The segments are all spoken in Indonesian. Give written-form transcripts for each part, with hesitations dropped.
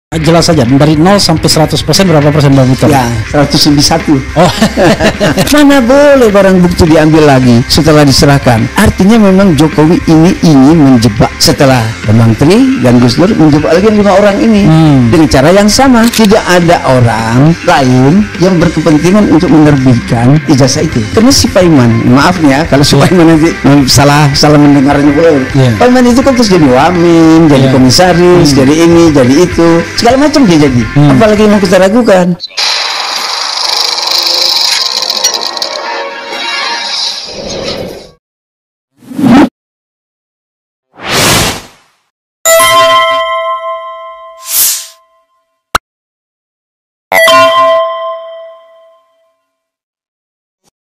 Jelas saja dari 0 sampai 100% berapa persen Bang Victor? Ya, 100 lebih 1. Oh. Mana boleh barang bukti diambil lagi setelah diserahkan. Artinya memang Jokowi ini ingin menjebak setelah Bang Tri dan Gus Dur menjebak lagi 5 orang ini dengan cara yang sama. Tidak ada orang lain yang berkepentingan untuk menerbitkan ijazah itu. Karena si Paiman, maaf ya kalau si Paiman nanti salah mendengarnya boleh. Paiman itu kan terus jadi wamen, jadi komisaris, jadi ini, jadi itu. Segala macam dia jadi. Apalagi yang mau kita ragukan.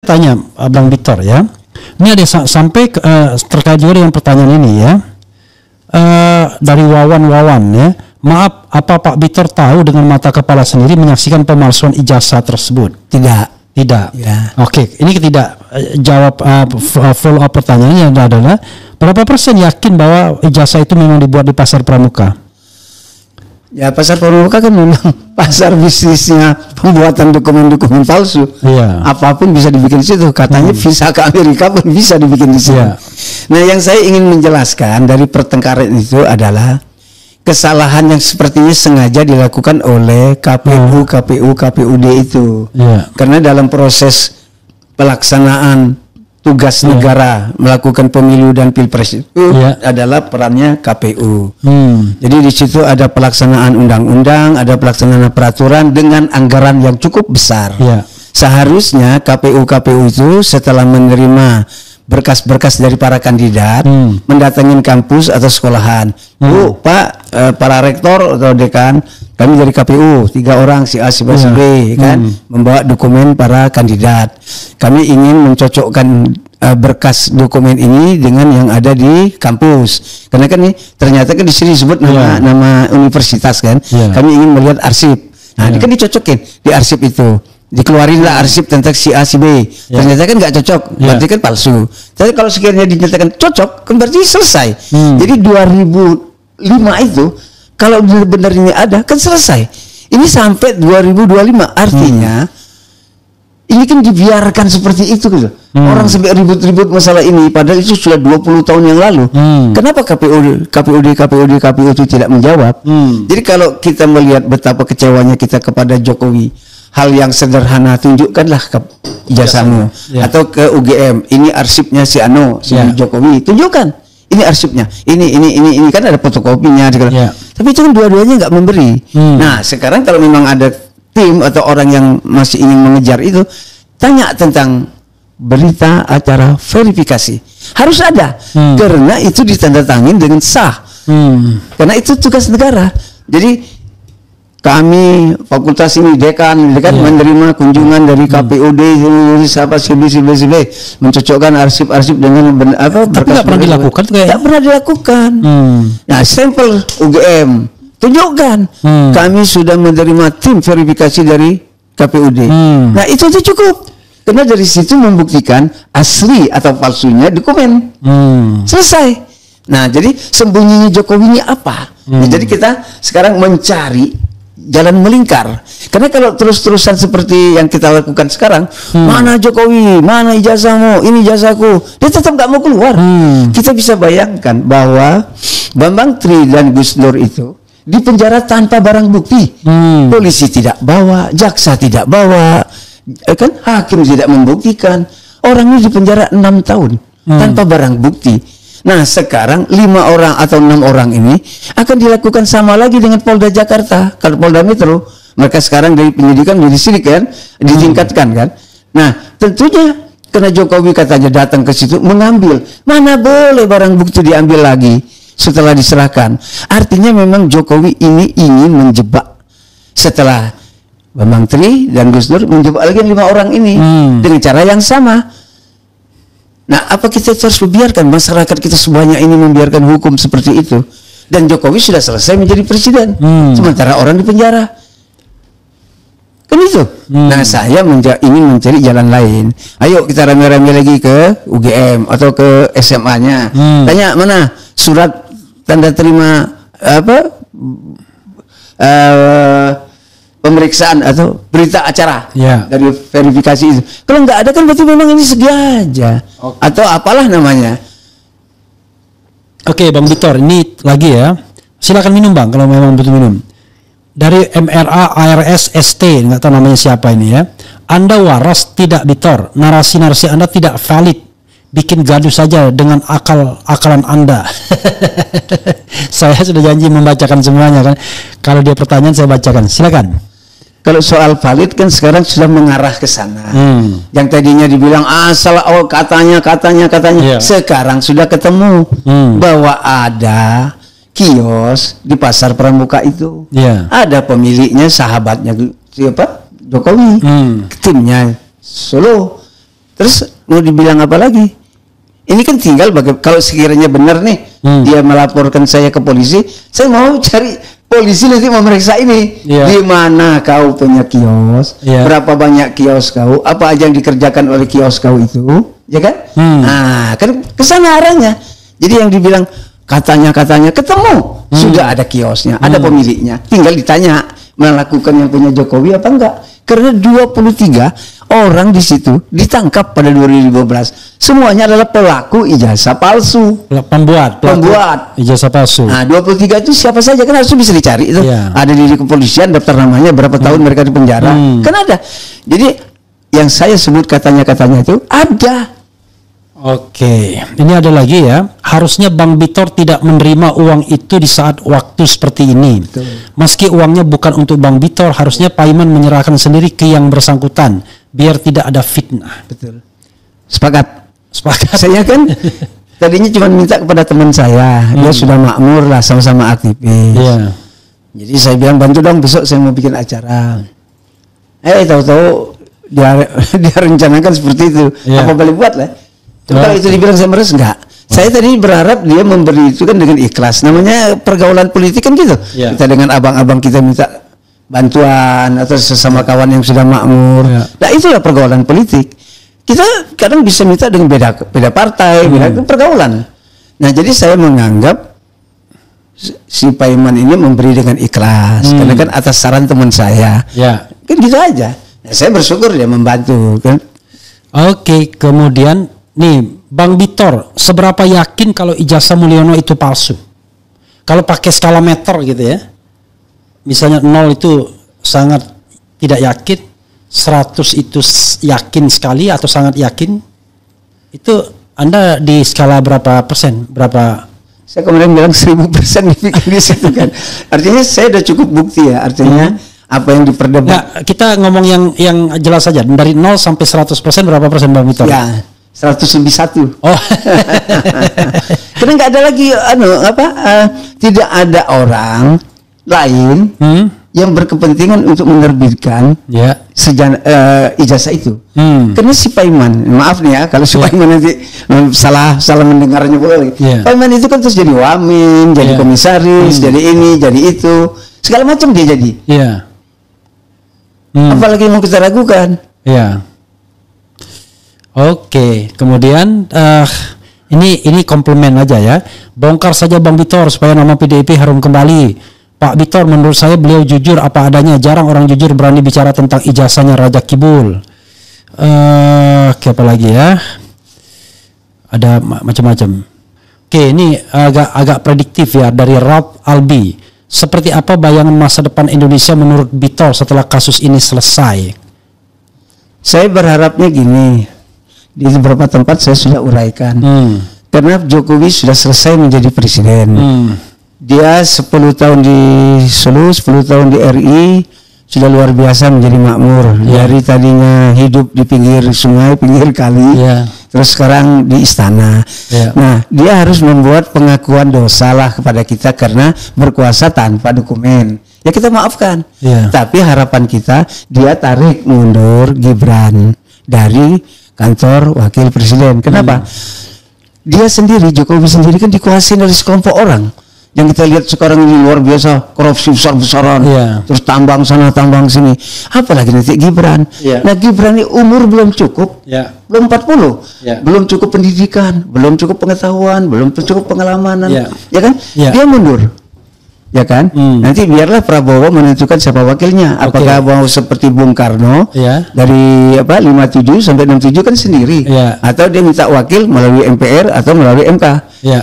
Tanya Abang Victor ya. Ini ada sampai terkait juga dengan pertanyaan ini ya. Dari Wawan ya. Maaf, apa Pak Victor tahu dengan mata kepala sendiri menyaksikan pemalsuan ijazah tersebut? Tidak. Ya. Oke, ini tidak jawab follow up pertanyaannya adalah berapa persen yakin bahwa ijazah itu memang dibuat di pasar pramuka? Ya, pasar pramuka kan memang pasar bisnisnya pembuatan dokumen-dokumen palsu. Iya. Apapun bisa dibikin di situ. Katanya visa ke Amerika pun bisa dibikin di situ. Iya. Nah, yang saya ingin menjelaskan dari pertengkaran itu adalah kesalahan yang sepertinya sengaja dilakukan oleh KPU, KPUD itu. Karena dalam proses pelaksanaan tugas negara melakukan pemilu dan pilpres itu adalah perannya KPU. Jadi di situ ada pelaksanaan undang-undang, ada pelaksanaan peraturan dengan anggaran yang cukup besar. Seharusnya KPU itu setelah menerima berkas-berkas dari para kandidat, mendatangin kampus atau sekolahan. Bu, Pak, para rektor atau dekan, kami dari KPU 3 orang, si A, si B, si B, kan, membawa dokumen para kandidat. Kami ingin mencocokkan berkas dokumen ini dengan yang ada di kampus. Karena kan ini ternyata kan di sini disebut nama universitas kan. Kami ingin melihat arsip. Nah, ini kan dicocokin di arsip itu. Dikeluarinlah arsip tentang si A, si B. Ternyata kan nggak cocok, berarti kan palsu. Tapi kalau sekiranya dinyatakan cocok, kan berarti selesai. Jadi 2005 itu, kalau benar-benar ini ada, kan selesai. Ini sampai 2025, artinya ini kan dibiarkan seperti itu gitu. Orang sampai ribut-ribut masalah ini, padahal itu sudah 20 tahun yang lalu. Kenapa KPU itu tidak menjawab? Jadi kalau kita melihat betapa kecewanya kita kepada Jokowi, hal yang sederhana, tunjukkanlah ke ijazahmu atau ke UGM, ini arsipnya si Ano, si Jokowi, tunjukkan ini arsipnya, ini kan ada fotokopinya. Tapi itu kan dua-duanya nggak memberi. Nah, sekarang kalau memang ada tim atau orang yang masih ingin mengejar itu, tanya tentang berita acara verifikasi, harus ada, karena itu ditandatangani dengan sah, karena itu tugas negara. Jadi kami fakultas ini dekan menerima kunjungan dari KPUD siapa CB mencocokkan arsip-arsip dengan apa berkas. Tapi nggak pernah dilakukan. Nah, sampel UGM tunjukkan kami sudah menerima tim verifikasi dari KPUD. Nah, itu cukup, karena dari situ membuktikan asli atau palsunya dokumen. Selesai. Nah, jadi sembunyinya Jokowi ini apa? Nah, jadi kita sekarang mencari jalan melingkar. Karena kalau terus-terusan seperti yang kita lakukan sekarang, mana Jokowi, mana ijazahmu, ini ijazahku, dia tetap nggak mau keluar. Kita bisa bayangkan bahwa Bambang Tri dan Gus Dur itu di penjara tanpa barang bukti. Polisi tidak bawa, jaksa tidak bawa, kan hakim tidak membuktikan. Orang ini di penjara 6 tahun tanpa barang bukti. Nah, sekarang 5 orang atau 6 orang ini akan dilakukan sama lagi dengan Polda Jakarta. Kalau Polda Metro, mereka sekarang dari penyidikan menjadi sidik kan, ditingkatkan kan. Nah, tentunya karena Jokowi katanya datang ke situ mengambil, mana boleh barang bukti diambil lagi setelah diserahkan. Artinya memang Jokowi ini ingin menjebak setelah Bambang Tri dan Gus Dur menjebak lagi 5 orang ini dengan cara yang sama. Nah, apa kita harus membiarkan masyarakat kita sebanyak ini membiarkan hukum seperti itu? Dan Jokowi sudah selesai menjadi presiden, sementara orang di penjara. Kan itu. Nah, saya ingin mencari jalan lain. Ayo kita rame-rame lagi ke UGM atau ke SMA-nya. Tanya mana surat tanda terima pemeriksaan atau berita acara dari verifikasi itu. Kalau nggak ada kan berarti memang ini sengaja atau apalah namanya. Oke, Bang Bitor, ini lagi ya. Silakan minum Bang kalau memang butuh minum. Dari MRA ARS ST, nggak tahu namanya siapa ini ya. Anda waras tidak Bitor, narasi-narasi Anda tidak valid. Bikin gaduh saja dengan akalan Anda. Saya sudah janji membacakan semuanya kan. Kalau dia pertanyaan saya bacakan. Silakan. Kalau soal valid kan sekarang sudah mengarah ke sana. Yang tadinya dibilang salah, katanya. Sekarang sudah ketemu bahwa ada kios di Pasar Pramuka itu. Ada pemiliknya, sahabatnya siapa? Jokowi. Timnya Solo. Terus mau dibilang apa lagi? Ini kan tinggal kalau sekiranya benar nih dia melaporkan saya ke polisi, saya mau cari polisi nanti memeriksa ini. Di mana kau punya kios, berapa banyak kios kau, apa aja yang dikerjakan oleh kios kau itu, ya kan? Nah, kan kesana arahnya. Jadi yang dibilang katanya ketemu, sudah ada kiosnya, ada pemiliknya, tinggal ditanya melakukan yang punya Jokowi apa enggak? Karena 23 orang di situ ditangkap pada 2015. Semuanya adalah pelaku ijazah palsu. Pembuat ijazah palsu. Nah, 23 itu siapa saja kan harus bisa dicari itu. Ada di kepolisian, daftar namanya, berapa tahun mereka di penjara. Kan ada. Jadi yang saya sebut katanya itu ada. Oke, ini ada lagi ya. Harusnya Bang Bitor tidak menerima uang itu di saat waktu seperti ini. Betul. Meski uangnya bukan untuk Bang Bitor, harusnya Pak Iman menyerahkan sendiri ke yang bersangkutan, biar tidak ada fitnah. Betul. Sepakat. Saya kan tadinya cuma minta kepada teman saya, dia sudah makmur lah, sama-sama aktivis. Jadi saya bilang bantu dong, besok saya mau bikin acara. Tahu-tahu dia rencanakan seperti itu. Apa boleh buat lah? Kalau itu dibilang saya meres, enggak. Saya tadi berharap dia memberi itu kan dengan ikhlas. Namanya pergaulan politik kan gitu. Kita dengan abang-abang kita minta bantuan atau sesama kawan yang sudah makmur. Nah itulah pergaulan politik. Kita kadang bisa minta dengan beda partai, beda pergaulan. Nah jadi saya menganggap si Pak Iman ini memberi dengan ikhlas. Karena kan atas saran teman saya. Kan gitu aja. Nah, saya bersyukur dia membantu kan. Oke, kemudian nih, Bang Bitor, seberapa yakin kalau ijazah Mulyono itu palsu? Kalau pakai skala meter gitu ya, misalnya 0 itu sangat tidak yakin, 100 itu yakin sekali atau sangat yakin, itu Anda di skala berapa persen? Saya kemarin bilang 1000% di situ kan. Artinya saya udah cukup bukti ya, artinya apa yang diperdebatkan. Nah, kita ngomong yang jelas saja, dari 0 sampai 100% berapa persen Bang Bitor? Ya. 100 lebih 1. Oh. Karena nggak ada lagi tidak ada orang lain yang berkepentingan untuk menerbitkan ijazah itu. Karena si Pak Iman, maaf nih ya kalau si Pak Iman nanti salah mendengarnya boleh. Pak Iman itu kan terus jadi wamin, jadi komisaris, jadi ini, jadi itu, segala macam dia jadi. Apalagi mau kita ragukan. Oke, kemudian ini komplement aja ya. Bongkar saja Bang Bitor supaya nama PDIP harum kembali. Pak Bitor, menurut saya beliau jujur apa adanya. Jarang orang jujur berani bicara tentang ijazahnya Raja Kibul. Apa lagi ya? Ada macam-macam. Oke, ini agak prediktif ya dari Ralph Albi. Seperti apa bayangan masa depan Indonesia menurut Bitor setelah kasus ini selesai? Saya berharapnya gini. Di beberapa tempat saya sudah uraikan. Karena Jokowi sudah selesai menjadi presiden. Dia 10 tahun di Solo, 10 tahun di RI, sudah luar biasa menjadi makmur. Dari tadinya hidup di pinggir sungai, pinggir kali, terus sekarang di istana. Nah, dia harus membuat pengakuan dosa lah kepada kita karena berkuasa tanpa dokumen. Ya kita maafkan. Tapi harapan kita dia tarik mundur Gibran dari kantor wakil presiden. Kenapa? Dia sendiri, Jokowi sendiri kan dikuasai oleh sekelompok orang. Yang kita lihat sekarang ini luar biasa, korupsi besar-besaran, terus tambang sana, tambang sini. Apalagi nanti Gibran. Nah Gibran ini umur belum cukup, belum 40, belum cukup pendidikan, belum cukup pengetahuan, belum cukup pengalaman, ya kan? Dia mundur. ya kan? Nanti biarlah Prabowo menentukan siapa wakilnya. Apakah mau seperti Bung Karno dari 57 sampai 67 kan sendiri, atau dia minta wakil melalui MPR atau melalui MK.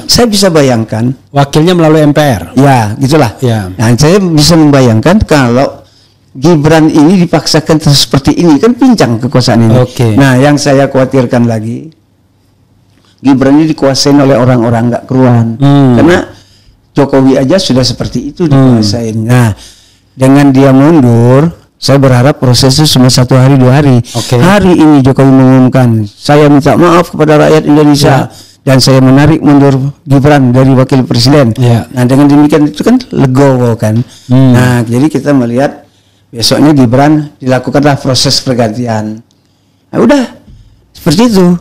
Saya bisa bayangkan wakilnya melalui MPR. Ya, gitulah. Nah, saya bisa membayangkan kalau Gibran ini dipaksakan seperti ini, kan pincang kekuasaan ini. Nah, yang saya khawatirkan lagi, Gibran ini dikuasain oleh orang-orang nggak keruan, karena Jokowi aja sudah seperti itu dikuasain. Nah, dengan dia mundur, saya berharap prosesnya cuma 1 hari 2 hari. Hari ini Jokowi mengumumkan, saya minta maaf kepada rakyat Indonesia dan saya menarik mundur Gibran dari wakil presiden. Nah, dengan demikian itu kan legowo kan. Nah, jadi kita melihat besoknya Gibran dilakukanlah proses pergantian. Nah, udah seperti itu.